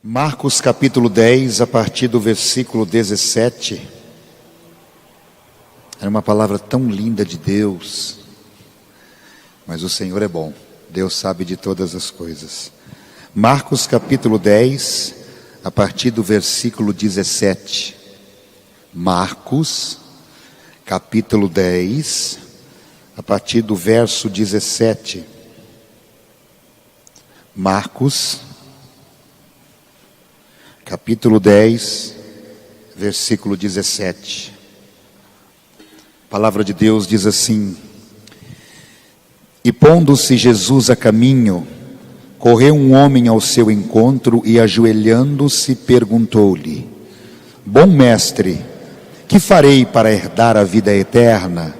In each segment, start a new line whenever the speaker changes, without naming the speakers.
Marcos capítulo 10, a partir do versículo 17. Era uma palavra tão linda de Deus, mas o Senhor é bom, Deus sabe de todas as coisas. Marcos capítulo 10, a partir do versículo 17. Marcos capítulo 10, a partir do verso 17. Marcos capítulo 10, versículo 17. A palavra de Deus diz assim: E pondo-se Jesus a caminho, correu um homem ao seu encontro e, ajoelhando-se, perguntou-lhe: Bom mestre, que farei para herdar a vida eterna?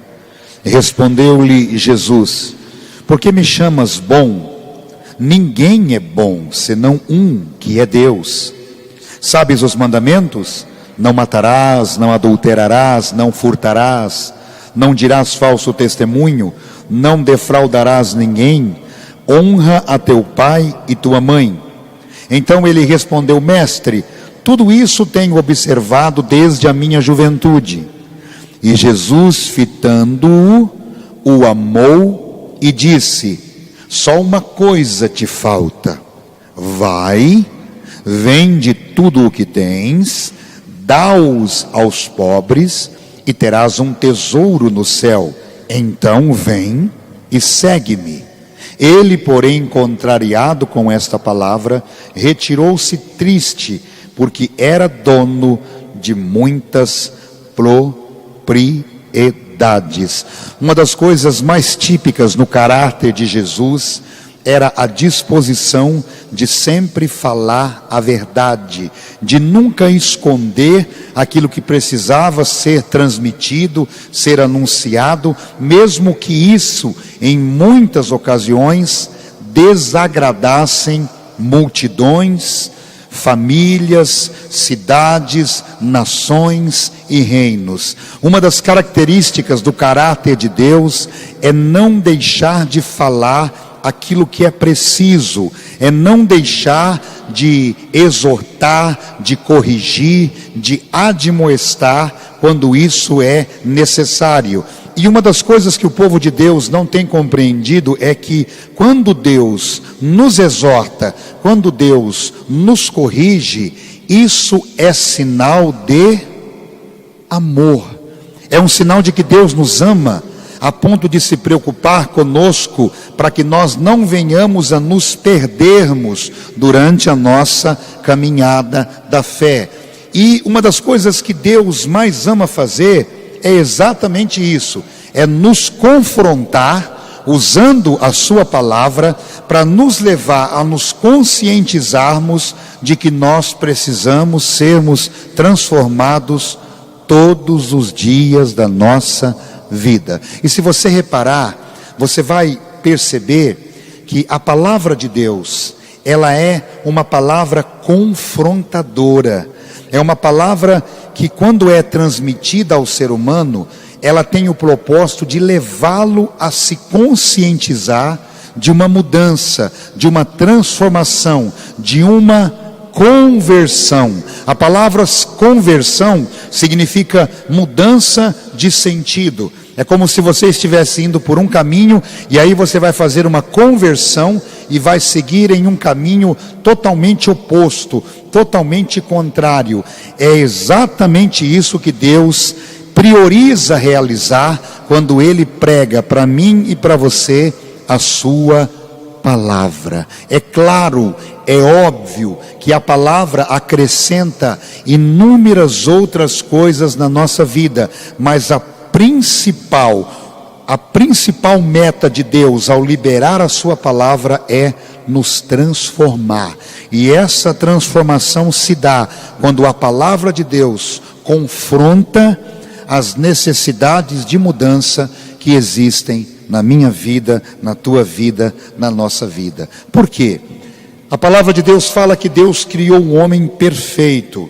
Respondeu-lhe Jesus: Por que me chamas bom? Ninguém é bom, senão um, que é Deus. Sabes os mandamentos? Não matarás, não adulterarás, não furtarás, não dirás falso testemunho, não defraudarás ninguém, honra a teu pai e tua mãe. Então ele respondeu: Mestre, tudo isso tenho observado desde a minha juventude. E Jesus, fitando-o, o amou e disse: Só uma coisa te falta. Vai, vende tudo o que tens, dá-os aos pobres e terás um tesouro no céu. Então vem e segue-me. Ele, porém, contrariado com esta palavra, retirou-se triste, porque era dono de muitas propriedades. Uma das coisas mais típicas no caráter de Jesus era a disposição de sempre falar a verdade, de nunca esconder aquilo que precisava ser transmitido, ser anunciado, mesmo que isso, em muitas ocasiões, desagradassem multidões, famílias, cidades, nações e reinos. Uma das características do caráter de Deus é não deixar de falar aquilo que é preciso, é não deixar de exortar, de corrigir, de admoestar quando isso é necessário. E uma das coisas que o povo de Deus não tem compreendido é que quando Deus nos exorta, quando Deus nos corrige, isso é sinal de amor. É um sinal de que Deus nos ama, a ponto de se preocupar conosco, para que nós não venhamos a nos perdermos durante a nossa caminhada da fé. E uma das coisas que Deus mais ama fazer é exatamente isso, é nos confrontar, usando a sua palavra, para nos levar a nos conscientizarmos de que nós precisamos sermos transformados todos os dias da nossa vida. E se você reparar, você vai perceber que a palavra de Deus, ela é uma palavra confrontadora. É uma palavra que, quando é transmitida ao ser humano, ela tem o propósito de levá-lo a se conscientizar de uma mudança, de uma transformação, de uma conversão. A palavra conversão significa mudança de sentido. É como se você estivesse indo por um caminho e aí você vai fazer uma conversão e vai seguir em um caminho totalmente oposto, totalmente contrário. É exatamente isso que Deus prioriza realizar quando Ele prega para mim e para você a sua palavra. É claro, é óbvio que a palavra acrescenta inúmeras outras coisas na nossa vida, mas a principal meta de Deus ao liberar a sua palavra é nos transformar. E essa transformação se dá quando a palavra de Deus confronta as necessidades de mudança que existem na minha vida, na tua vida, na nossa vida. Por quê? A palavra de Deus fala que Deus criou um homem perfeito.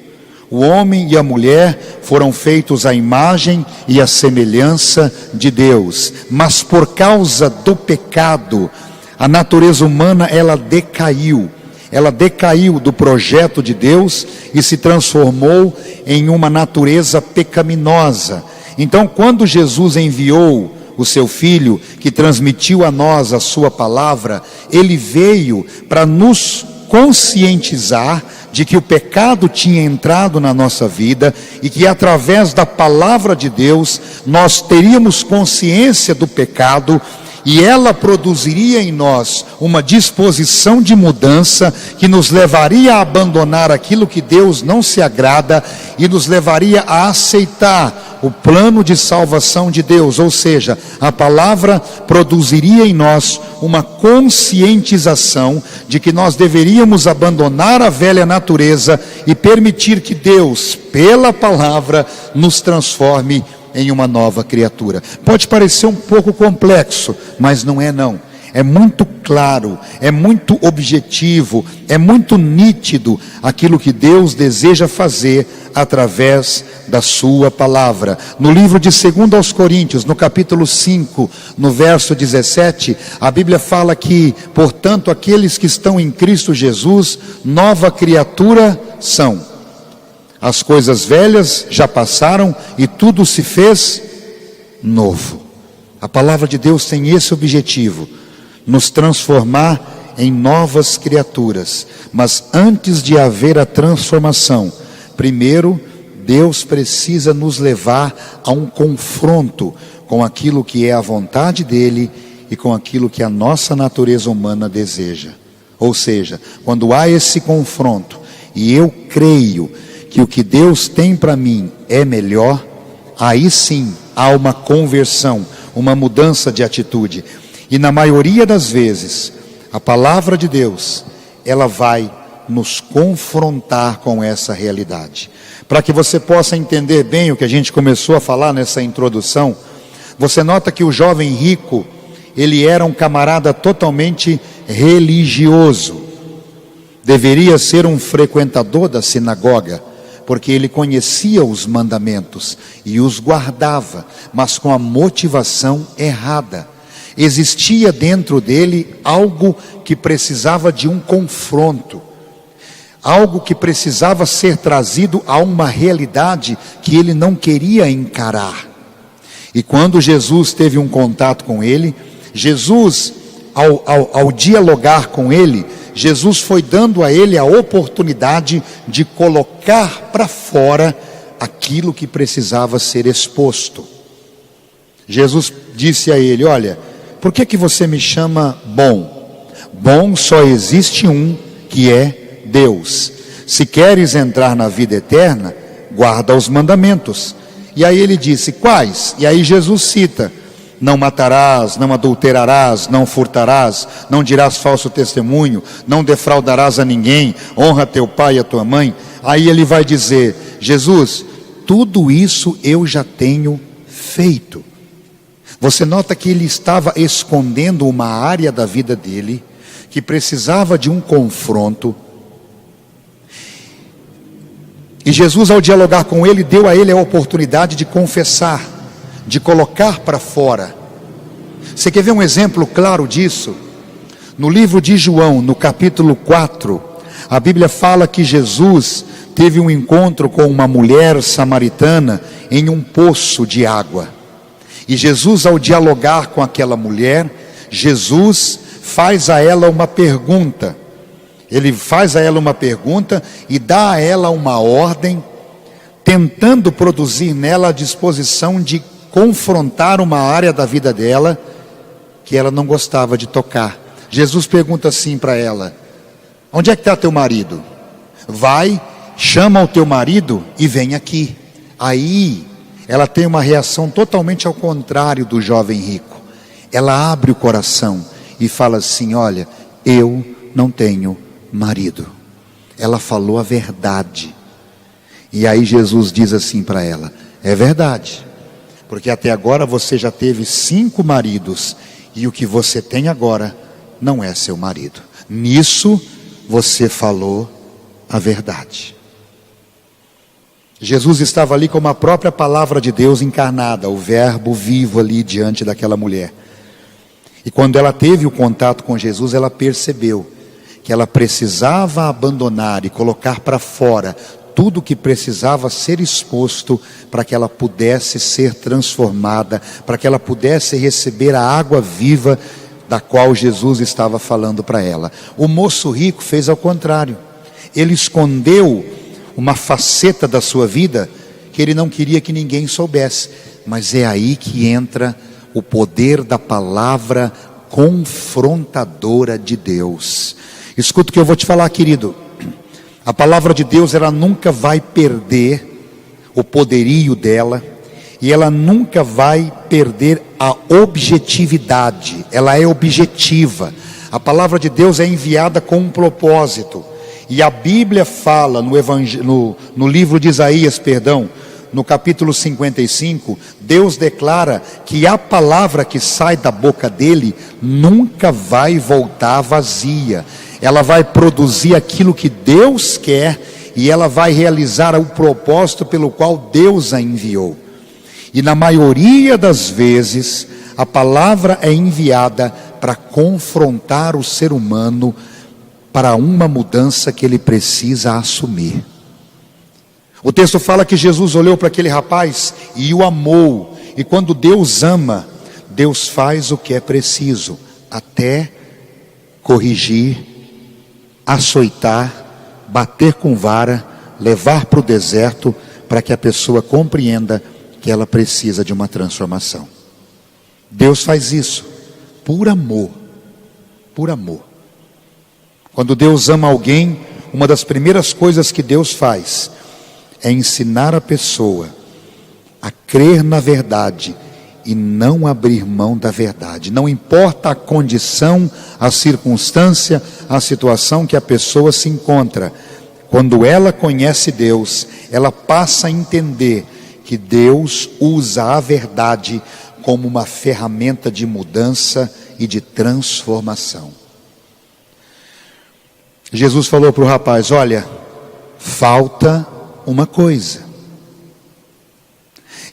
O homem e a mulher foram feitos à imagem e à semelhança de Deus. Mas por causa do pecado, a natureza humana, ela decaiu. ela decaiu do projeto de Deus e se transformou em uma natureza pecaminosa. Então, quando Jesus enviou o seu Filho, que transmitiu a nós a sua palavra, ele veio para nos conscientizar de que o pecado tinha entrado na nossa vida e que através da palavra de Deus nós teríamos consciência do pecado e ela produziria em nós uma disposição de mudança que nos levaria a abandonar aquilo que Deus não se agrada e nos levaria a aceitar o plano de salvação de Deus. Ou seja, a palavra produziria em nós uma conscientização de que nós deveríamos abandonar a velha natureza e permitir que Deus, pela palavra, nos transforme em uma nova criatura. Pode parecer um pouco complexo, mas não é não. É muito claro, é muito objetivo, é muito nítido aquilo que Deus deseja fazer através da sua palavra. No livro de 2 aos Coríntios, no capítulo 5, no verso 17, a Bíblia fala que, portanto, aqueles que estão em Cristo Jesus, nova criatura são. As coisas velhas já passaram e tudo se fez novo. A palavra de Deus tem esse objetivo: nos transformar em novas criaturas. Mas antes de haver a transformação, primeiro Deus precisa nos levar a um confronto com aquilo que é a vontade dele e com aquilo que a nossa natureza humana deseja. Ou seja, quando há esse confronto e eu creio que o que Deus tem para mim é melhor, aí sim há uma conversão, uma mudança de atitude. E na maioria das vezes, a palavra de Deus, ela vai nos confrontar com essa realidade. Para que você possa entender bem o que a gente começou a falar nessa introdução, você nota que o jovem rico, ele era um camarada totalmente religioso. Deveria ser um frequentador da sinagoga, porque ele conhecia os mandamentos e os guardava, mas com a motivação errada. Existia dentro dele algo que precisava de um confronto, algo que precisava ser trazido a uma realidade que ele não queria encarar. E quando Jesus teve um contato com ele, Jesus, ao dialogar com ele, Jesus foi dando a ele a oportunidade de colocar para fora aquilo que precisava ser exposto. Jesus disse a ele: olha, por que você me chama bom? Bom só existe um, que é Deus. Se queres entrar na vida eterna, guarda os mandamentos. E aí ele disse: quais? E aí Jesus cita: não matarás, não adulterarás, não furtarás, não dirás falso testemunho, não defraudarás a ninguém, honra teu pai e a tua mãe. Aí ele vai dizer: Jesus, tudo isso eu já tenho feito. Você nota que ele estava escondendo uma área da vida dele, que precisava de um confronto. E Jesus, ao dialogar com ele, deu a ele a oportunidade de confessar, de colocar para fora. Você quer ver um exemplo claro disso? No livro de João, no capítulo 4, a Bíblia fala que Jesus teve um encontro com uma mulher samaritana em um poço de água. E Jesus, ao dialogar com aquela mulher, Jesus faz a ela uma pergunta. Ele faz a ela uma pergunta e dá a ela uma ordem, tentando produzir nela a disposição de confrontar uma área da vida dela que ela não gostava de tocar. Jesus pergunta assim para ela: onde é que está teu marido? Vai, chama o teu marido e vem aqui. Aí ela tem uma reação totalmente ao contrário do jovem rico. Ela abre o coração e fala assim: olha, eu não tenho marido. Ela falou a verdade. E aí Jesus diz assim para ela: é verdade, porque até agora você já teve 5 maridos, e o que você tem agora não é seu marido. Nisso você falou a verdade. Jesus estava ali com a própria palavra de Deus encarnada, o verbo vivo ali diante daquela mulher. E quando ela teve o contato com Jesus, ela percebeu que ela precisava abandonar e colocar para fora tudo que precisava ser exposto para que ela pudesse ser transformada, para que ela pudesse receber a água viva da qual Jesus estava falando para ela. O moço rico fez ao contrário. Ele escondeu uma faceta da sua vida que ele não queria que ninguém soubesse. Mas é aí que entra o poder da palavra confrontadora de Deus. Escuta o que eu vou te falar, querido. A palavra de Deus, ela nunca vai perder o poderio dela, e ela nunca vai perder a objetividade. Ela é objetiva. A palavra de Deus é enviada com um propósito, e a Bíblia fala no livro de Isaías, no capítulo 55, Deus declara que a palavra que sai da boca dele nunca vai voltar vazia. Ela vai produzir aquilo que Deus quer, e ela vai realizar o propósito pelo qual Deus a enviou. E na maioria das vezes, a palavra é enviada para confrontar o ser humano para uma mudança que ele precisa assumir. O texto fala que Jesus olhou para aquele rapaz e o amou. E quando Deus ama, Deus faz o que é preciso, até corrigir, açoitar, bater com vara, levar para o deserto, para que a pessoa compreenda que ela precisa de uma transformação. Deus faz isso por amor, por amor. Quando Deus ama alguém, uma das primeiras coisas que Deus faz é ensinar a pessoa a crer na verdade e não abrir mão da verdade. Não importa a condição, a circunstância, a situação que a pessoa se encontra. Quando ela conhece Deus, ela passa a entender que Deus usa a verdade como uma ferramenta de mudança e de transformação. Jesus falou para o rapaz: olha, falta uma coisa.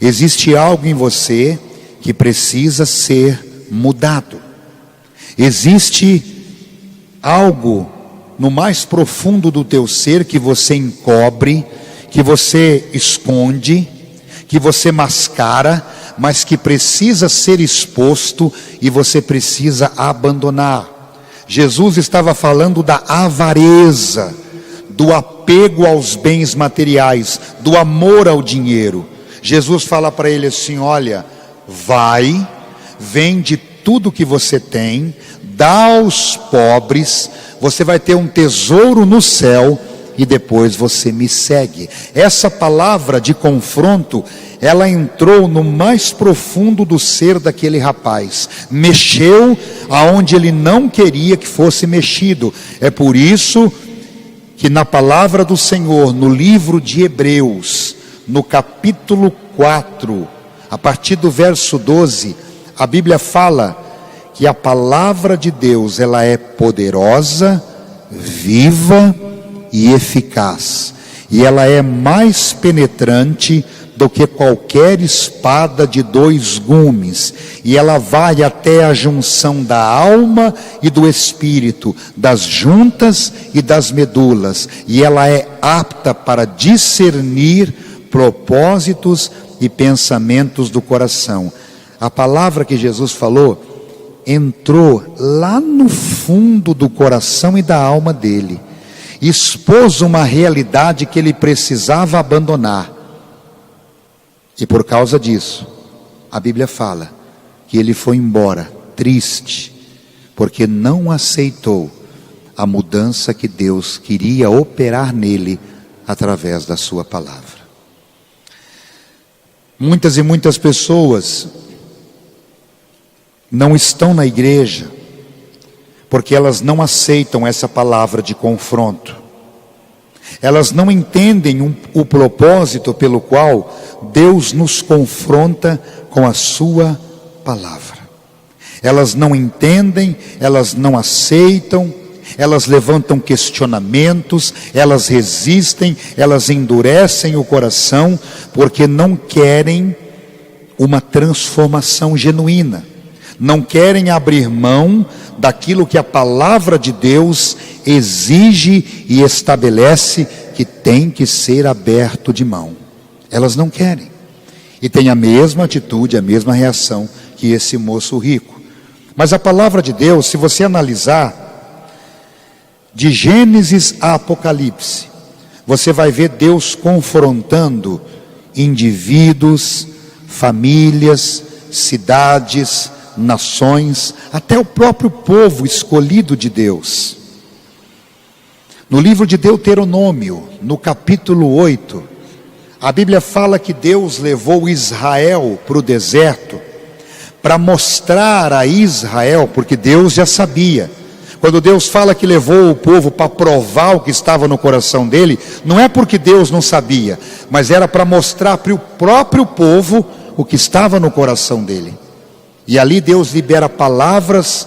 Existe algo em você que precisa ser mudado. Existe algo no mais profundo do teu ser que você encobre, que você esconde, que você mascara, mas que precisa ser exposto e você precisa abandonar. Jesus estava falando da avareza, do apego aos bens materiais, do amor ao dinheiro. Jesus fala para ele assim: olha, vai, vende tudo que você tem, dá aos pobres, você vai ter um tesouro no céu e depois você me segue. Essa palavra de confronto, ela entrou no mais profundo do ser daquele rapaz, mexeu aonde ele não queria que fosse mexido. É por isso que na palavra do Senhor, no livro de Hebreus, no capítulo 4, a partir do verso 12, a Bíblia fala que a palavra de Deus, ela é poderosa, viva e eficaz, e ela é mais penetrante do que qualquer espada de 2 gumes, e ela vai até a junção da alma e do espírito, das juntas e das medulas, e ela é apta para discernir propósitos e pensamentos do coração. A palavra que Jesus falou entrou lá no fundo do coração e da alma dele, expôs uma realidade que ele precisava abandonar. E por causa disso, a Bíblia fala que ele foi embora triste, porque não aceitou a mudança que Deus queria operar nele através da sua palavra. Muitas e muitas pessoas não estão na igreja porque elas não aceitam essa palavra de confronto. Elas não entendem o propósito pelo qual Deus nos confronta com a sua palavra. Elas não entendem, elas não aceitam, elas levantam questionamentos, elas resistem, elas endurecem o coração, porque não querem uma transformação genuína. Não querem abrir mão daquilo que a palavra de Deus exige e estabelece que tem que ser aberto de mão. Elas não querem. E tem a mesma atitude, a mesma reação que esse moço rico. Mas a palavra de Deus, se você analisar, de Gênesis a Apocalipse, você vai ver Deus confrontando indivíduos, famílias, cidades, nações, até o próprio povo escolhido de Deus. No livro de Deuteronômio, no capítulo 8, a Bíblia fala que Deus levou Israel para o deserto para mostrar a Israel, porque Deus já sabia. Quando Deus fala que levou o povo para provar o que estava no coração dele, não é porque Deus não sabia, mas era para mostrar para o próprio povo o que estava no coração dele. E ali Deus libera palavras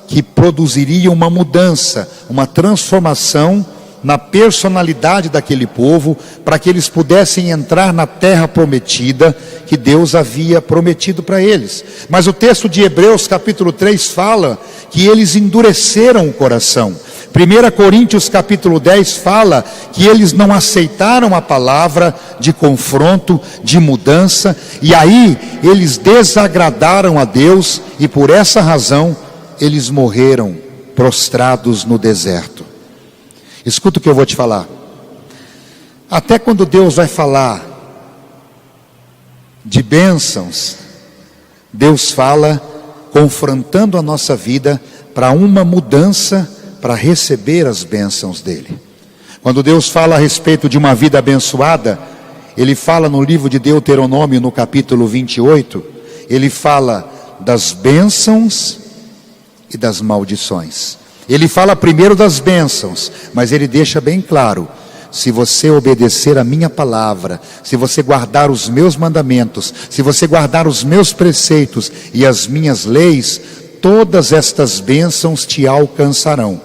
que produziriam uma mudança, uma transformação na personalidade daquele povo, para que eles pudessem entrar na terra prometida que Deus havia prometido para eles. Mas o texto de Hebreus capítulo 3 fala que eles endureceram o coração. 1 Coríntios capítulo 10 fala que eles não aceitaram a palavra de confronto, de mudança, e aí eles desagradaram a Deus, e por essa razão eles morreram prostrados no deserto. Escuta o que eu vou te falar. Até quando Deus vai falar de bênçãos, Deus fala confrontando a nossa vida para uma mudança, para receber as bênçãos dele. Quando Deus fala a respeito de uma vida abençoada, Ele fala no livro de Deuteronômio, no capítulo 28, Ele fala das bênçãos e das maldições. Ele fala primeiro das bênçãos, mas Ele deixa bem claro: se você obedecer a minha palavra, se você guardar os meus mandamentos, se você guardar os meus preceitos e as minhas leis, todas estas bênçãos te alcançarão.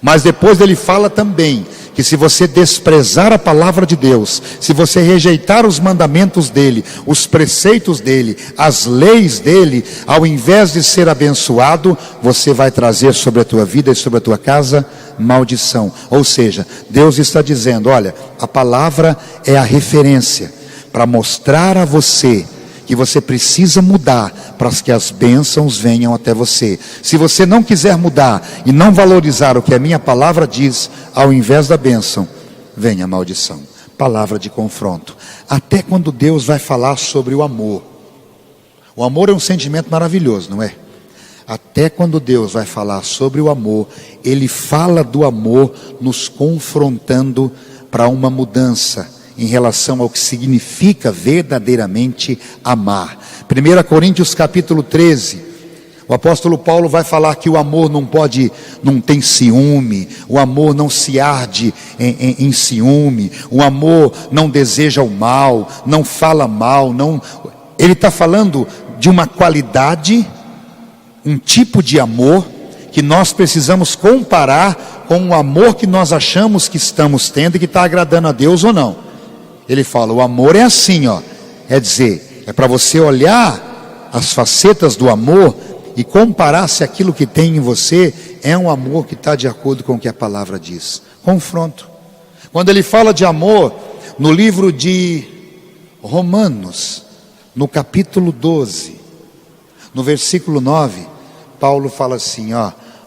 Mas depois ele fala também que se você desprezar a palavra de Deus, se você rejeitar os mandamentos dele, os preceitos dele, as leis dele, ao invés de ser abençoado, você vai trazer sobre a tua vida e sobre a tua casa maldição. Ou seja, Deus está dizendo: olha, a palavra é a referência para mostrar a você que você precisa mudar para que as bênçãos venham até você. Se você não quiser mudar e não valorizar o que a minha palavra diz, ao invés da bênção, vem a maldição. Palavra de confronto. Até quando Deus vai falar sobre o amor. O amor é um sentimento maravilhoso, não é? Até quando Deus vai falar sobre o amor, Ele fala do amor nos confrontando para uma mudança em relação ao que significa verdadeiramente amar. 1 Coríntios capítulo 13, o apóstolo Paulo vai falar que o amor não tem ciúme, o amor não se arde em ciúme, o amor não deseja o mal, não fala mal, ele está falando de uma qualidade, um tipo de amor que nós precisamos comparar com o amor que nós achamos que estamos tendo e que está agradando a Deus ou não. Ele fala: o amor é assim, é dizer, é para você olhar as facetas do amor e comparar se aquilo que tem em você é um amor que está de acordo com o que a palavra diz. Confronto. Quando ele fala de amor, no livro de Romanos, no capítulo 12, no versículo 9, Paulo fala assim,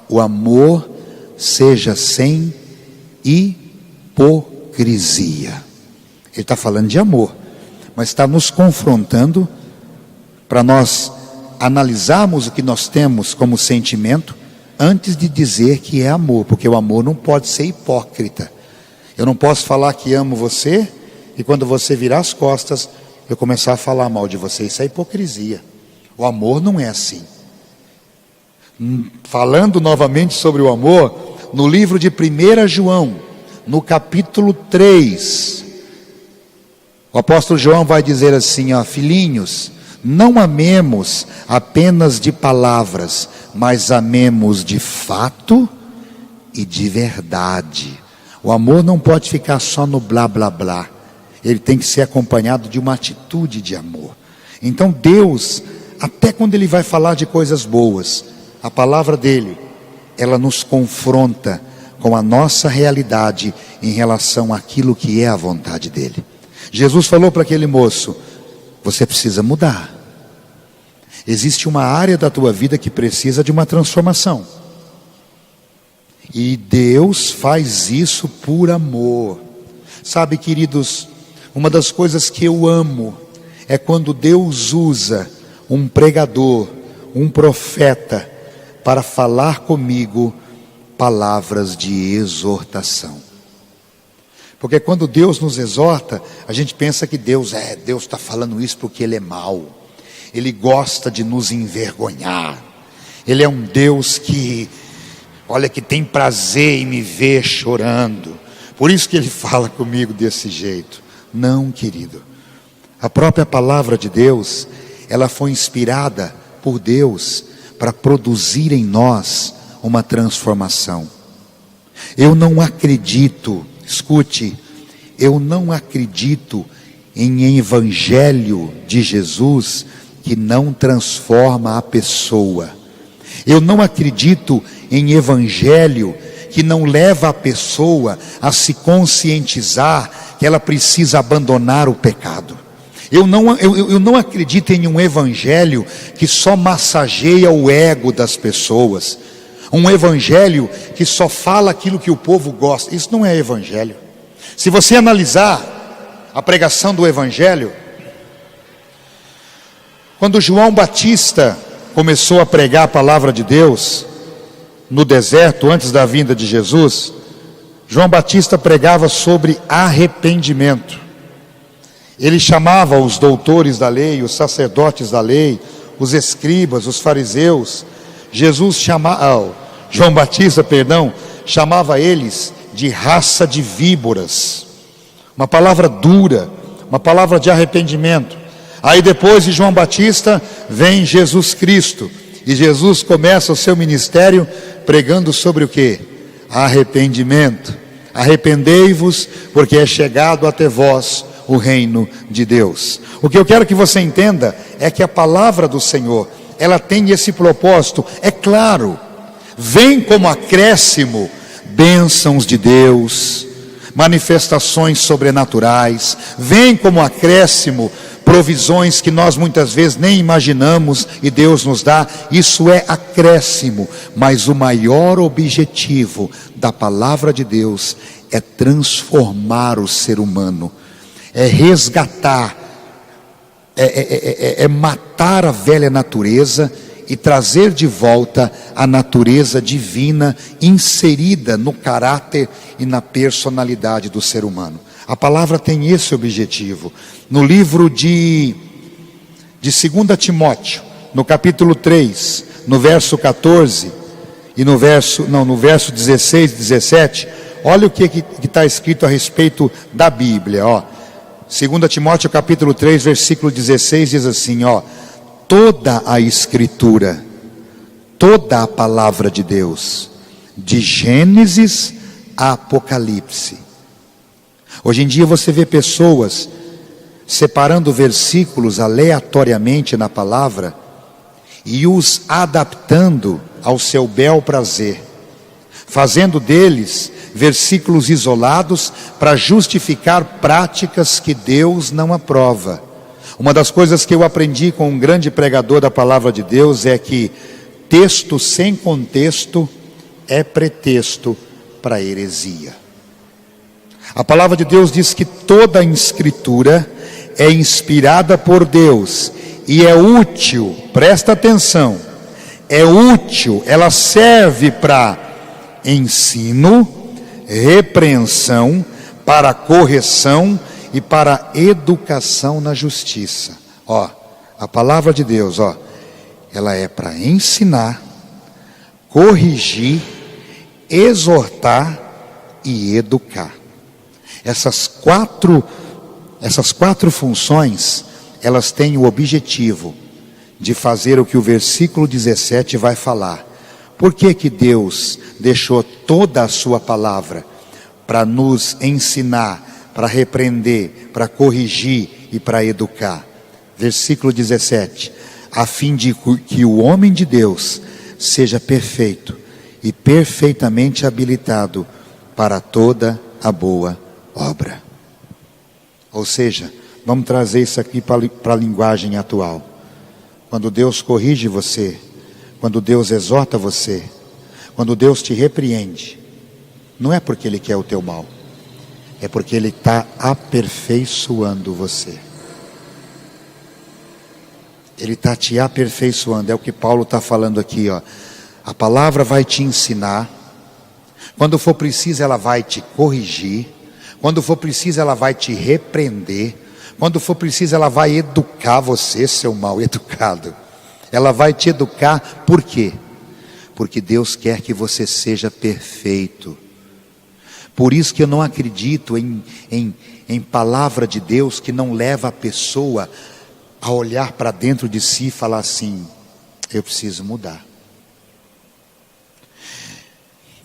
o amor seja sem hipocrisia. Ele está falando de amor, mas está nos confrontando para nós analisarmos o que nós temos como sentimento antes de dizer que é amor, porque o amor não pode ser hipócrita. Eu não posso falar que amo você e quando você virar as costas eu começar a falar mal de você. Isso é hipocrisia. O amor não é assim. Falando novamente sobre o amor, no livro de 1 João, no capítulo 3, o apóstolo João vai dizer assim, filhinhos, não amemos apenas de palavras, mas amemos de fato e de verdade. O amor não pode ficar só no blá blá blá. Ele tem que ser acompanhado de uma atitude de amor. Então Deus, até quando Ele vai falar de coisas boas, a palavra dele ela nos confronta com a nossa realidade em relação àquilo que é a vontade dele. Jesus falou para aquele moço: você precisa mudar. Existe uma área da tua vida que precisa de uma transformação. E Deus faz isso por amor. Sabe, queridos, uma das coisas que eu amo é quando Deus usa um pregador, um profeta, para falar comigo palavras de exortação. Porque quando Deus nos exorta, a gente pensa que Deus está falando isso porque Ele é mau. Ele gosta de nos envergonhar. Ele é um Deus que, olha, que tem prazer em me ver chorando. Por isso que Ele fala comigo desse jeito. Não, querido. A própria palavra de Deus, ela foi inspirada por Deus para produzir em nós uma transformação. Eu não acredito, escute, eu não acredito em evangelho de Jesus que não transforma a pessoa. Eu não acredito em evangelho que não leva a pessoa a se conscientizar que ela precisa abandonar o pecado. Eu não acredito em um evangelho que só massageia o ego das pessoas. Um evangelho que só fala aquilo que o povo gosta. Isso não é evangelho. Se você analisar a pregação do evangelho, quando João Batista começou a pregar a palavra de Deus no deserto, antes da vinda de Jesus, João Batista pregava sobre arrependimento. Ele chamava os doutores da lei, os sacerdotes da lei, os escribas, os fariseus. João Batista, chamava eles de raça de víboras. Uma palavra dura, uma palavra de arrependimento. Aí depois de João Batista vem Jesus Cristo. E Jesus começa o seu ministério pregando sobre o quê? Arrependimento. Arrependei-vos, porque é chegado até vós o reino de Deus. O que eu quero que você entenda é que a palavra do Senhor, ela tem esse propósito. É claro, vem como acréscimo bênçãos de Deus, manifestações sobrenaturais, vem como acréscimo provisões que nós muitas vezes nem imaginamos e Deus nos dá. Isso é acréscimo, mas o maior objetivo da palavra de Deus é transformar o ser humano, é resgatar, é matar a velha natureza e trazer de volta a natureza divina inserida no caráter e na personalidade do ser humano. A palavra tem esse objetivo. No livro de 2 Timóteo, no capítulo 3, no verso 14 e no verso 16 e 17, olha o que está escrito a respeito da Bíblia, ó. 2 Timóteo capítulo 3, versículo 16 diz assim, ó: toda a escritura, toda a palavra de Deus, de Gênesis a Apocalipse. Hoje em dia você vê pessoas separando versículos aleatoriamente na palavra e os adaptando ao seu bel prazer, fazendo deles versículos isolados para justificar práticas que Deus não aprova. Uma das coisas que eu aprendi com um grande pregador da palavra de Deus é que texto sem contexto é pretexto para heresia. A palavra de Deus diz que toda a escritura é inspirada por Deus e é útil, presta atenção, é útil, ela serve para ensino, repreensão, para correção e para educação na justiça. Ó, a palavra de Deus, ó, ela é para ensinar, corrigir, exortar e educar. Essas quatro funções, elas têm o objetivo de fazer o que o versículo 17 vai falar. Por que que Deus deixou toda a sua palavra? Para nos ensinar, para repreender, para corrigir e para educar. Versículo 17: a fim de que o homem de Deus seja perfeito e perfeitamente habilitado para toda a boa obra. Ou seja, vamos trazer isso aqui para a linguagem atual. Quando Deus corrige você, quando Deus exorta você, quando Deus te repreende, não é porque Ele quer o teu mal, é porque Ele está aperfeiçoando você. Ele está te aperfeiçoando, é o que Paulo está falando aqui, ó. A palavra vai te ensinar, quando for preciso ela vai te corrigir, quando for preciso ela vai te repreender, quando for preciso ela vai educar você, seu mal educado. Ela vai te educar, por quê? Porque Deus quer que você seja perfeito. Por isso que eu não acredito em palavra de Deus que não leva a pessoa a olhar para dentro de si e falar assim: eu preciso mudar.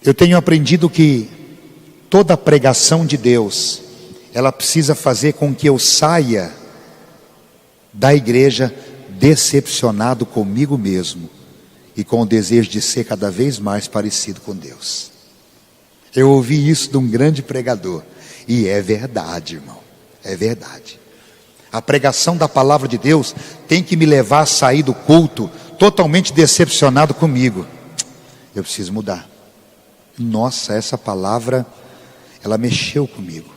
Eu tenho aprendido que toda pregação de Deus, ela precisa fazer com que eu saia da igreja decepcionado comigo mesmo e com o desejo de ser cada vez mais parecido com Deus. Eu ouvi isso de um grande pregador, e é verdade, irmão, é verdade. A pregação da palavra de Deus tem que me levar a sair do culto totalmente decepcionado comigo. Eu preciso mudar. Nossa, essa palavra, ela mexeu comigo.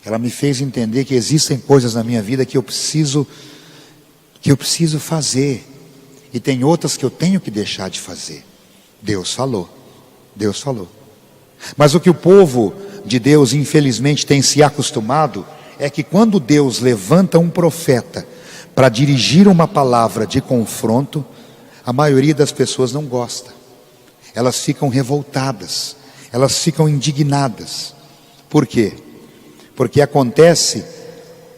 Ela me fez entender que existem coisas na minha vida que eu preciso fazer, e tem outras que eu tenho que deixar de fazer. Deus falou. Mas o que o povo de Deus infelizmente tem se acostumado é que quando Deus levanta um profeta para dirigir uma palavra de confronto, a maioria das pessoas não gosta. Elas ficam revoltadas, elas ficam indignadas. Por quê? Porque acontece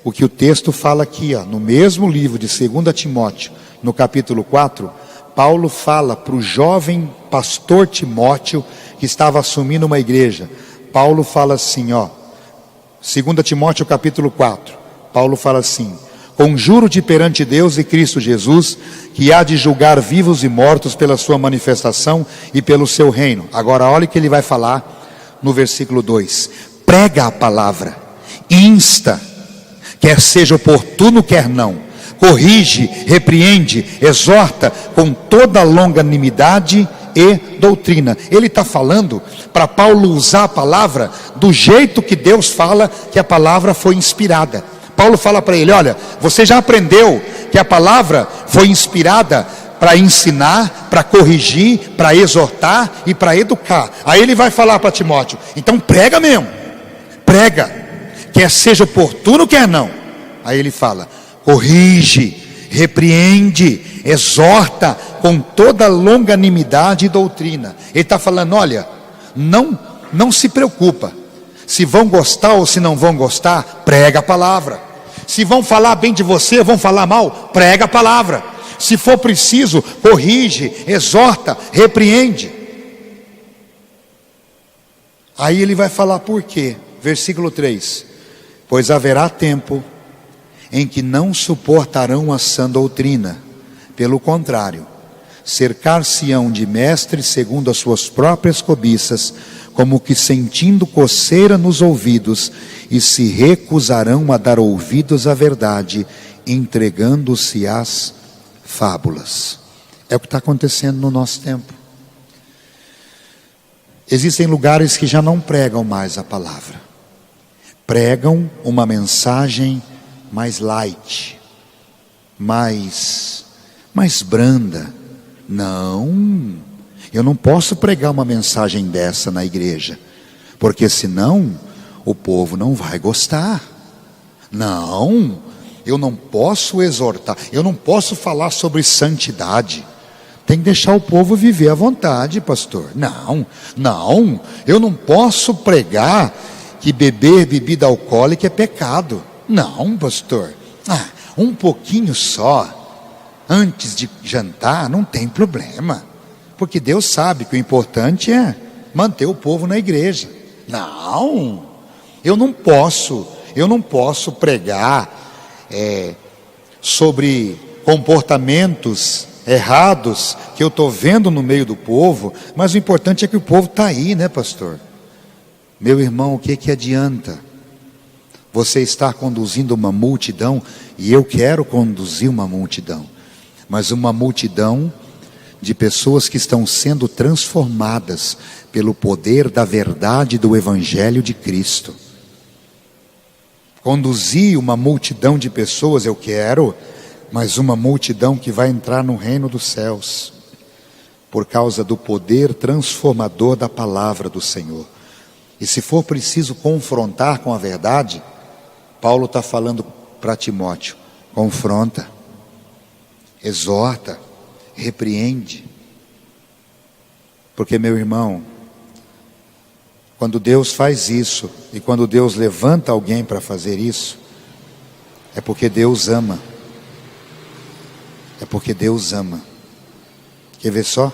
o que o texto fala aqui, ó, no mesmo livro de 2 Timóteo, no capítulo 4, Paulo fala para o jovem pastor Timóteo, que estava assumindo uma igreja. Paulo fala assim, ó, 2 Timóteo capítulo 4, Paulo fala assim: conjuro-te perante Deus e Cristo Jesus, que há de julgar vivos e mortos pela sua manifestação e pelo seu reino. Agora olha o que ele vai falar no versículo 2: prega a palavra, insta, quer seja oportuno, quer não, corrige, repreende, exorta com toda longanimidade e doutrina. Ele está falando para Paulo usar a palavra do jeito que Deus fala que a palavra foi inspirada. Paulo fala para ele: olha, você já aprendeu que a palavra foi inspirada para ensinar, para corrigir, para exortar e para educar. Aí ele vai falar para Timóteo: então prega mesmo, prega, quer seja oportuno, quer não. Aí ele fala: corrige, repreende, exorta com toda longanimidade e doutrina. Ele está falando: olha, não se preocupa se vão gostar ou se não vão gostar, prega a palavra. Se vão falar bem de você, vão falar mal, prega a palavra. Se for preciso, corrige, exorta, repreende. Aí ele vai falar por quê. Versículo 3: pois haverá tempo em que não suportarão a sã doutrina, pelo contrário, cercar-se-ão de mestres segundo as suas próprias cobiças, como que sentindo coceira nos ouvidos, e se recusarão a dar ouvidos à verdade, entregando-se às fábulas. É o que está acontecendo no nosso tempo. Existem lugares que já não pregam mais a palavra, pregam uma mensagem mais light, mais branda. Não, eu não posso pregar uma mensagem dessa na igreja, porque senão o povo não vai gostar. Não, eu não posso exortar, eu não posso falar sobre santidade. Tem que deixar o povo viver à vontade, pastor. Não, eu não posso pregar que beber bebida alcoólica é pecado. Não, pastor, um pouquinho só antes de jantar não tem problema, porque Deus sabe que o importante é manter o povo na igreja. Não, eu não posso pregar sobre comportamentos errados que eu estou vendo no meio do povo, mas o importante é que o povo está aí, né, pastor? Meu irmão, o que adianta você estar conduzindo uma multidão, e eu quero conduzir uma multidão, mas uma multidão de pessoas que estão sendo transformadas pelo poder da verdade do Evangelho de Cristo. Conduzir uma multidão de pessoas eu quero, mas uma multidão que vai entrar no reino dos céus, por causa do poder transformador da palavra do Senhor. E se for preciso confrontar com a verdade, Paulo está falando para Timóteo: confronta, exorta, repreende. Porque, meu irmão, quando Deus faz isso, e quando Deus levanta alguém para fazer isso, é porque Deus ama. É porque Deus ama. Quer ver só?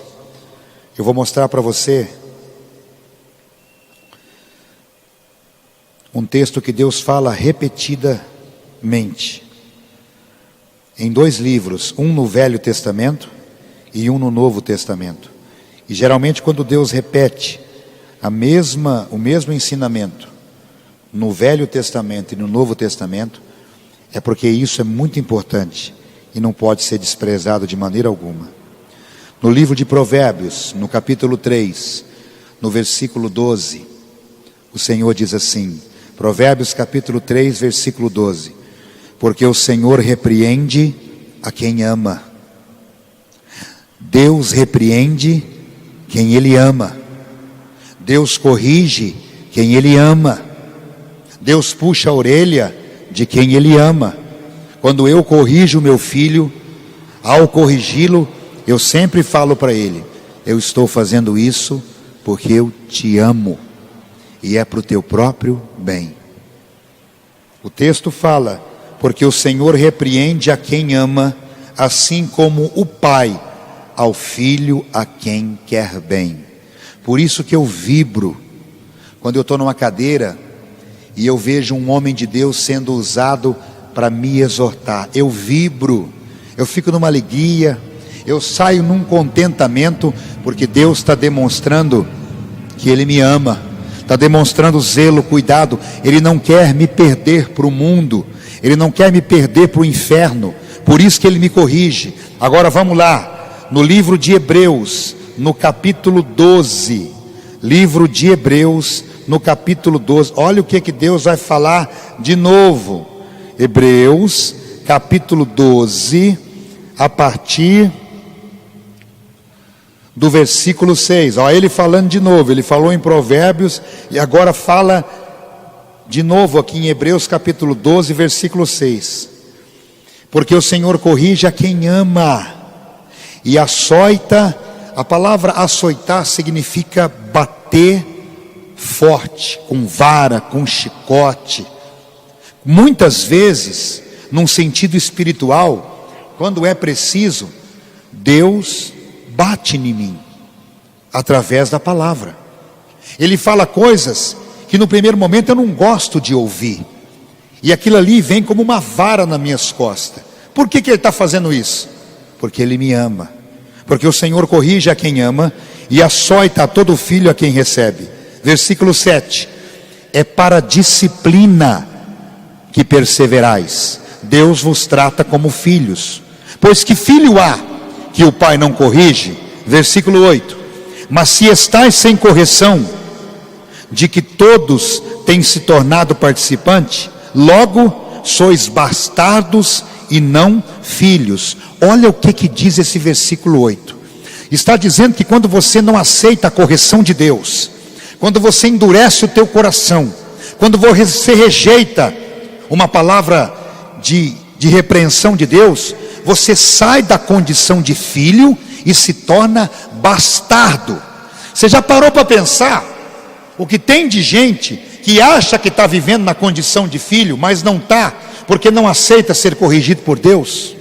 Eu vou mostrar para você um texto que Deus fala repetidamente, em 2 livros, um no Velho Testamento e um no Novo Testamento. E geralmente quando Deus repete o mesmo ensinamento no Velho Testamento e no Novo Testamento, é porque isso é muito importante e não pode ser desprezado de maneira alguma. No livro de Provérbios, no capítulo 3, no versículo 12, o Senhor diz assim, Provérbios capítulo 3, versículo 12: porque o Senhor repreende a quem ama. Deus repreende quem Ele ama. Deus corrige quem Ele ama. Deus puxa a orelha de quem Ele ama. Quando eu corrijo meu filho, ao corrigi-lo, eu sempre falo para ele: eu estou fazendo isso porque eu te amo, e é para o teu próprio bem. O texto fala: porque o Senhor repreende a quem ama, assim como o pai ao filho a quem quer bem. Por isso que eu vibro quando eu estou numa cadeira e eu vejo um homem de Deus sendo usado para me exortar. Eu vibro, eu fico numa alegria, eu saio num contentamento, porque Deus está demonstrando que Ele me ama, está demonstrando zelo, cuidado. Ele não quer me perder para o mundo, Ele não quer me perder para o inferno, por isso que Ele me corrige. Agora vamos lá, no livro de Hebreus, no capítulo 12, livro de Hebreus, no capítulo 12, olha o que Deus vai falar de novo. Hebreus, capítulo 12, a partir do versículo 6, olha ele falando de novo. Ele falou em Provérbios e agora fala de novo aqui em Hebreus capítulo 12, versículo 6. Porque o Senhor corrige a quem ama e açoita. A palavra açoitar significa bater forte, com vara, com chicote. Muitas vezes, num sentido espiritual, quando é preciso, Deus bate em mim, através da palavra. Ele fala coisas que no primeiro momento eu não gosto de ouvir, e aquilo ali vem como uma vara nas minhas costas. Por que Ele está fazendo isso? Porque Ele me ama. Porque o Senhor corrige a quem ama e açoita a todo filho a quem recebe. Versículo 7: é para disciplina que perseverais. Deus vos trata como filhos. Pois que filho há que o pai não corrige? Versículo 8: mas se estais sem correção, de que todos têm se tornado participantes, logo sois bastardos e não filhos. Olha o que diz esse versículo 8. Está dizendo que quando você não aceita a correção de Deus, quando você endurece o teu coração, quando você rejeita uma palavra de repreensão de Deus, você sai da condição de filho e se torna bastardo. Você já parou para pensar o que tem de gente que acha que está vivendo na condição de filho, mas não está, porque não aceita ser corrigido por Deus?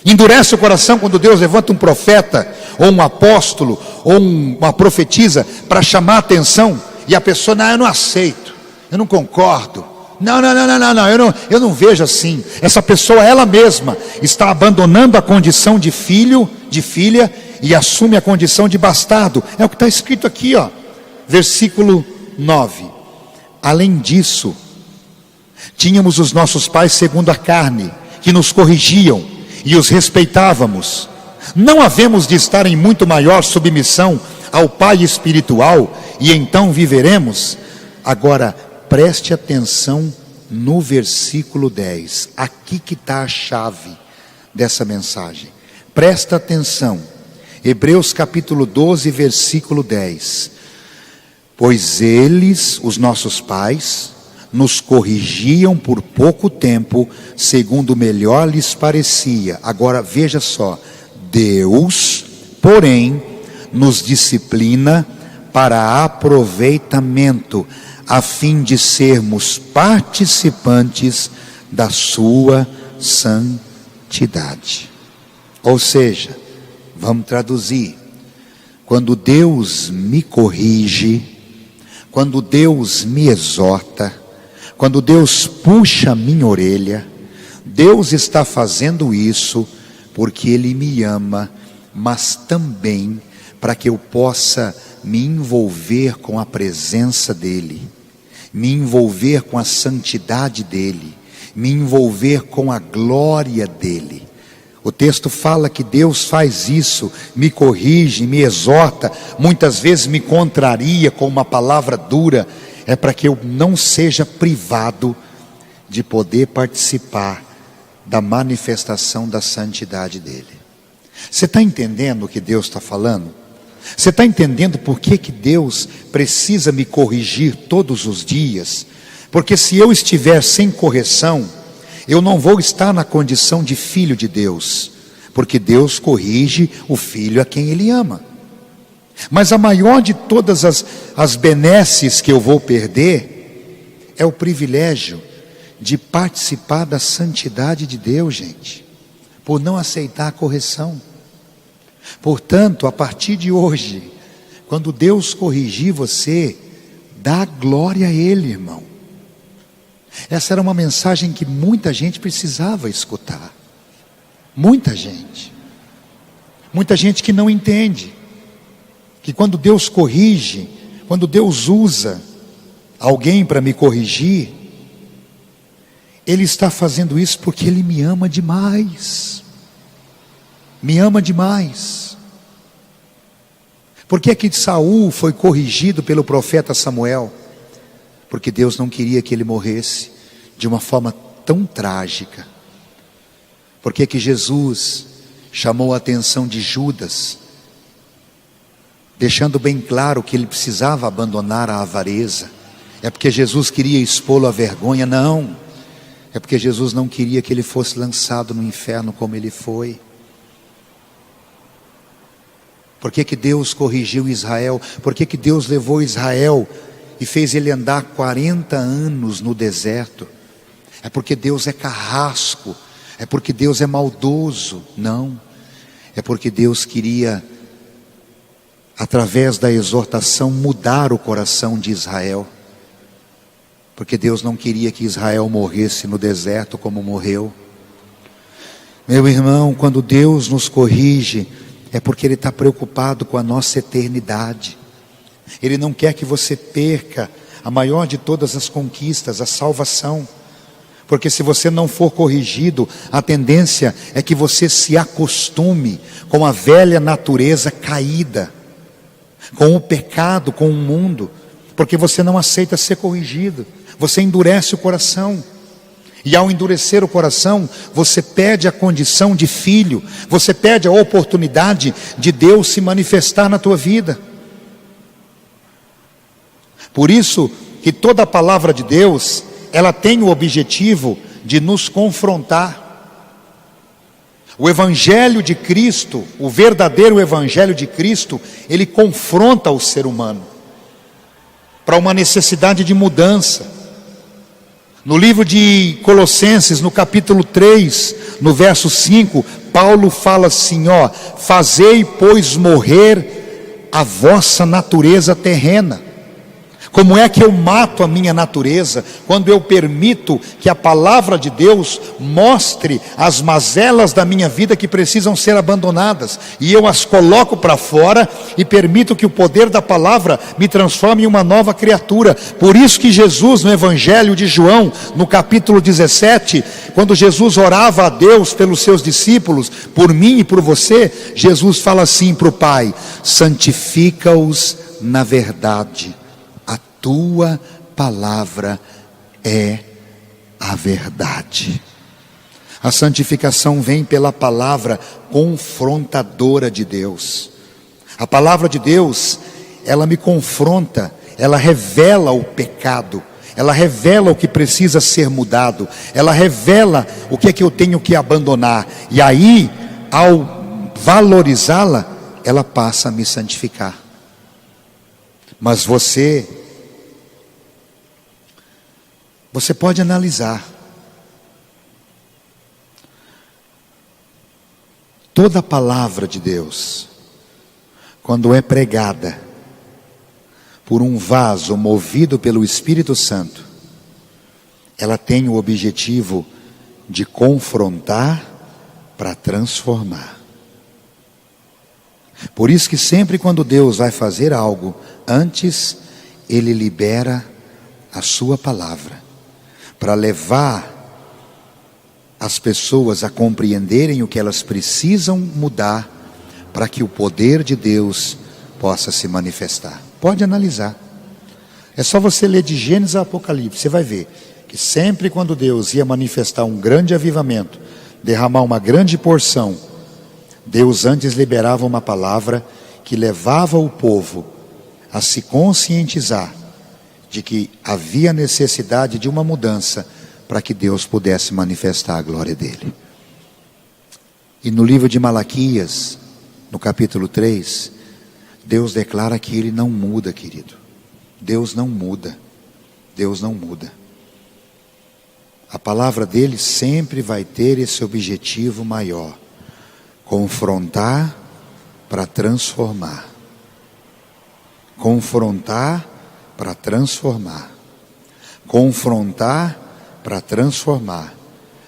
Endurece o coração quando Deus levanta um profeta, ou um apóstolo, ou uma profetisa, para chamar a atenção, e a pessoa: não, eu não aceito, eu não concordo, não, eu não vejo assim. Essa pessoa, ela mesma, está abandonando a condição de filho de filha e assume a condição de bastardo. É o que está escrito aqui, ó, versículo 9. Além disso, tínhamos os nossos pais segundo a carne, que nos corrigiam e os respeitávamos. Não havemos de estar em muito maior submissão ao Pai espiritual e então viveremos? Agora, preste atenção no versículo 10. Aqui que está a chave dessa mensagem. Presta atenção. Hebreus capítulo 12, versículo 10. Pois eles, os nossos pais, nos corrigiam por pouco tempo, segundo melhor lhes parecia. Agora veja só, Deus, porém, nos disciplina para aproveitamento, a fim de sermos participantes da sua santidade. Ou seja, vamos traduzir, quando Deus me corrige, quando Deus me exorta, quando Deus puxa a minha orelha, Deus está fazendo isso porque Ele me ama, mas também para que eu possa me envolver com a presença dEle, me envolver com a santidade dEle, me envolver com a glória dEle. O texto fala que Deus faz isso, me corrige, me exorta, muitas vezes me contraria com uma palavra dura, é para que eu não seja privado de poder participar da manifestação da santidade dEle. Você está entendendo o que Deus está falando? Você está entendendo por que Deus precisa me corrigir todos os dias? Porque se eu estiver sem correção, eu não vou estar na condição de filho de Deus, porque Deus corrige o filho a quem Ele ama. Mas a maior de todas as benesses que eu vou perder, é o privilégio de participar da santidade de Deus, gente, por não aceitar a correção. Portanto, a partir de hoje, quando Deus corrigir você, dá glória a Ele, irmão. Essa era uma mensagem que muita gente precisava escutar. Muita gente que não entende, que quando Deus corrige, quando Deus usa alguém para me corrigir, Ele está fazendo isso porque Ele me ama demais. Me ama demais. Por que que Saul foi corrigido pelo profeta Samuel? Porque Deus não queria que ele morresse de uma forma tão trágica. Por que que Jesus chamou a atenção de Judas, deixando bem claro que ele precisava abandonar a avareza? É porque Jesus queria expô-lo à vergonha? Não. É porque Jesus não queria que ele fosse lançado no inferno como ele foi. Por que que Deus corrigiu Israel? Por que que Deus levou Israel e fez ele andar 40 anos no deserto? É porque Deus é carrasco, é porque Deus é maldoso? Não, é porque Deus queria, através da exortação, mudar o coração de Israel. Porque Deus não queria que Israel morresse no deserto como morreu. Meu irmão, quando Deus nos corrige, é porque Ele está preocupado com a nossa eternidade. Ele não quer que você perca a maior de todas as conquistas, a salvação. Porque se você não for corrigido, a tendência é que você se acostume com a velha natureza caída, com o pecado, com o mundo, porque você não aceita ser corrigido, você endurece o coração. E ao endurecer o coração, você perde a condição de filho, você perde a oportunidade de Deus se manifestar na tua vida. Por isso que toda a palavra de Deus, ela tem o objetivo de nos confrontar. O Evangelho de Cristo, o verdadeiro Evangelho de Cristo, ele confronta o ser humano para uma necessidade de mudança. No livro de Colossenses, no capítulo 3, no verso 5, Paulo fala assim, fazei, pois, morrer a vossa natureza terrena, Como é que eu mato a minha natureza? Quando eu permito que a palavra de Deus mostre as mazelas da minha vida que precisam ser abandonadas, e eu as coloco para fora e permito que o poder da palavra me transforme em uma nova criatura. Por isso que Jesus, no Evangelho de João, no capítulo 17, quando Jesus orava a Deus pelos seus discípulos, por mim e por você, Jesus fala assim para o Pai: santifica-os na verdade. Tua palavra é a verdade. A santificação vem pela palavra confrontadora de Deus. A palavra de Deus, ela me confronta, ela revela o pecado, ela revela o que precisa ser mudado, ela revela o que é que eu tenho que abandonar, e aí, ao valorizá-la, ela passa a me santificar. Mas você pode analisar. Toda a palavra de Deus, quando é pregada por um vaso movido pelo Espírito Santo, ela tem o objetivo de confrontar para transformar. Por isso que sempre quando Deus vai fazer algo, antes Ele libera a sua palavra, para levar as pessoas a compreenderem o que elas precisam mudar, para que o poder de Deus possa se manifestar. Pode analisar. É só você ler de Gênesis a Apocalipse, você vai ver que sempre quando Deus ia manifestar um grande avivamento, derramar uma grande porção, Deus antes liberava uma palavra que levava o povo a se conscientizar de que havia necessidade de uma mudança para que Deus pudesse manifestar a glória dele. E no livro de Malaquias, no capítulo 3, Deus declara que Ele não muda, querido. Deus não muda. Deus não muda. A palavra dele sempre vai ter esse objetivo maior: confrontar para transformar. Confrontar para transformar. Confrontar para transformar.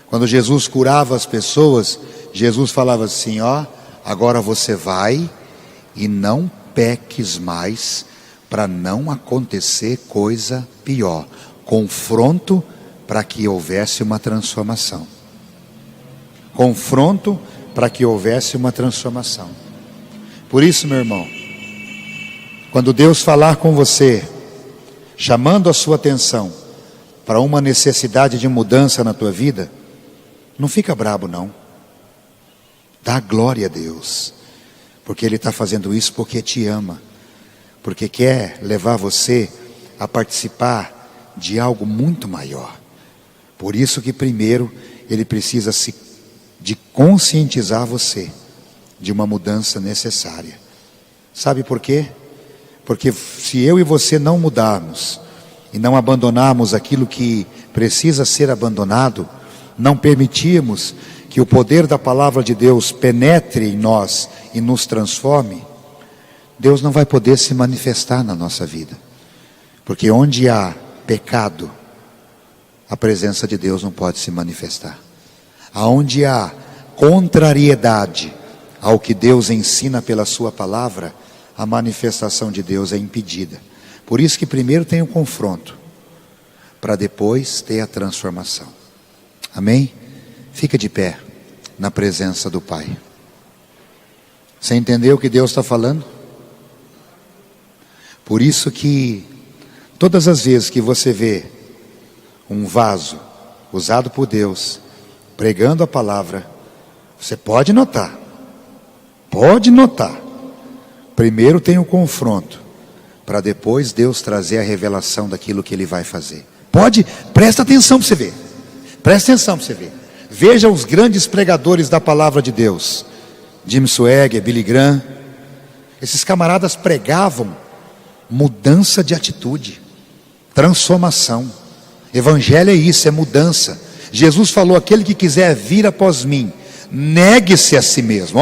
Quando Jesus curava as pessoas, Jesus falava assim: ó, agora você vai e não peques mais, para não acontecer coisa pior. Confronto para que houvesse uma transformação. Confronto para que houvesse uma transformação. Por isso, meu irmão, quando Deus falar com você, chamando a sua atenção para uma necessidade de mudança na tua vida, não fica brabo não. Dá glória a Deus, porque Ele está fazendo isso porque te ama, porque quer levar você a participar de algo muito maior. Por isso que primeiro Ele precisa de conscientizar você de uma mudança necessária. Sabe por quê? Porque se eu e você não mudarmos e não abandonarmos aquilo que precisa ser abandonado, não permitirmos que o poder da palavra de Deus penetre em nós e nos transforme, Deus não vai poder se manifestar na nossa vida. Porque onde há pecado, a presença de Deus não pode se manifestar. Aonde há contrariedade ao que Deus ensina pela sua palavra, a manifestação de Deus é impedida. Por isso que primeiro tem o confronto, para depois ter a transformação. Amém? Fica de pé na presença do Pai. Você entendeu o que Deus está falando? Por isso que todas as vezes que você vê um vaso usado por Deus, pregando a palavra, você pode notar. Primeiro tem o confronto, para depois Deus trazer a revelação daquilo que Ele vai fazer. Presta atenção para você ver. Presta atenção para você ver. Veja os grandes pregadores da palavra de Deus. Jim Swaggart, Billy Graham. Esses camaradas pregavam mudança de atitude, transformação. Evangelho é isso, é mudança. Jesus falou: aquele que quiser vir após mim, negue-se a si mesmo.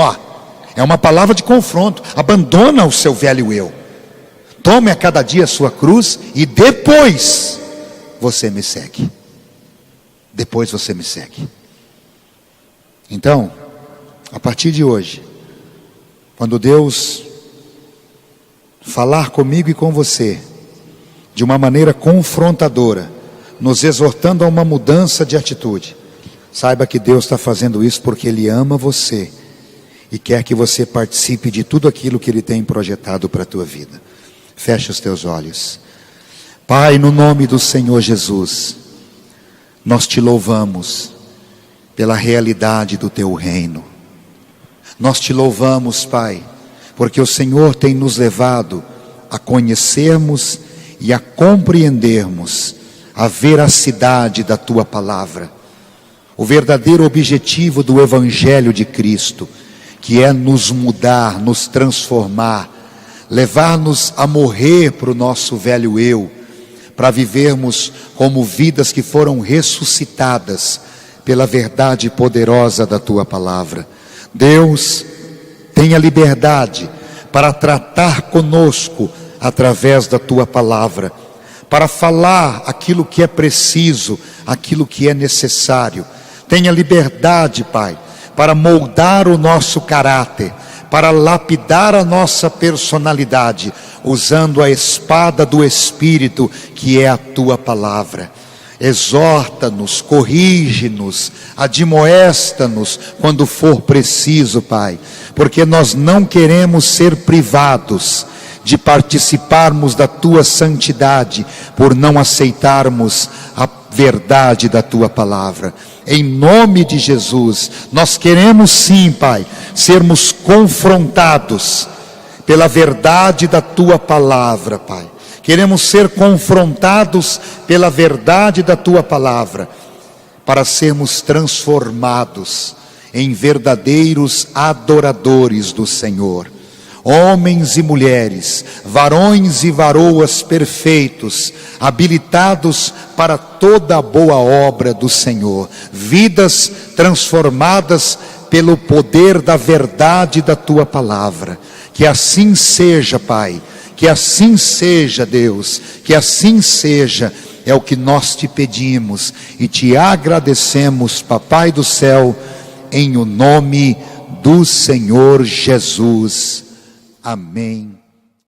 É uma palavra de confronto. Abandona o seu velho eu. tome a cada dia a sua cruz e depois você me segue. Depois você me segue. Então, a partir de hoje, quando Deus falar comigo e com você, de uma maneira confrontadora, nos exortando a uma mudança de atitude, saiba que Deus está fazendo isso porque Ele ama você e quer que você participe de tudo aquilo que Ele tem projetado para a tua vida. Feche os teus olhos. Pai, no nome do Senhor Jesus, nós te louvamos pela realidade do teu reino. Nós te louvamos, Pai, porque o Senhor tem nos levado a conhecermos e a compreendermos a veracidade da tua palavra, o verdadeiro objetivo do Evangelho de Cristo, que é nos mudar, nos transformar, levar-nos a morrer para o nosso velho eu, para vivermos como vidas que foram ressuscitadas pela verdade poderosa da tua palavra. Deus, tenha liberdade para tratar conosco através da tua palavra, para falar aquilo que é preciso, aquilo que é necessário. Tenha liberdade, Pai, para moldar o nosso caráter, para lapidar a nossa personalidade, usando a espada do Espírito, que é a tua palavra. Exorta-nos, corrige-nos, admoesta-nos quando for preciso, Pai, porque nós não queremos ser privados de participarmos da tua santidade, por não aceitarmos a verdade da tua palavra. Em nome de Jesus, nós queremos sim, Pai, sermos confrontados pela verdade da tua palavra, Pai. Queremos ser confrontados pela verdade da tua palavra, para sermos transformados em verdadeiros adoradores do Senhor. Homens e mulheres, varões e varoas perfeitos, habilitados para toda a boa obra do Senhor. Vidas transformadas pelo poder da verdade da tua palavra. Que assim seja, Pai. Que assim seja, Deus. Que assim seja. É o que nós te pedimos e te agradecemos, Papai do céu, em o nome do Senhor Jesus. Amém.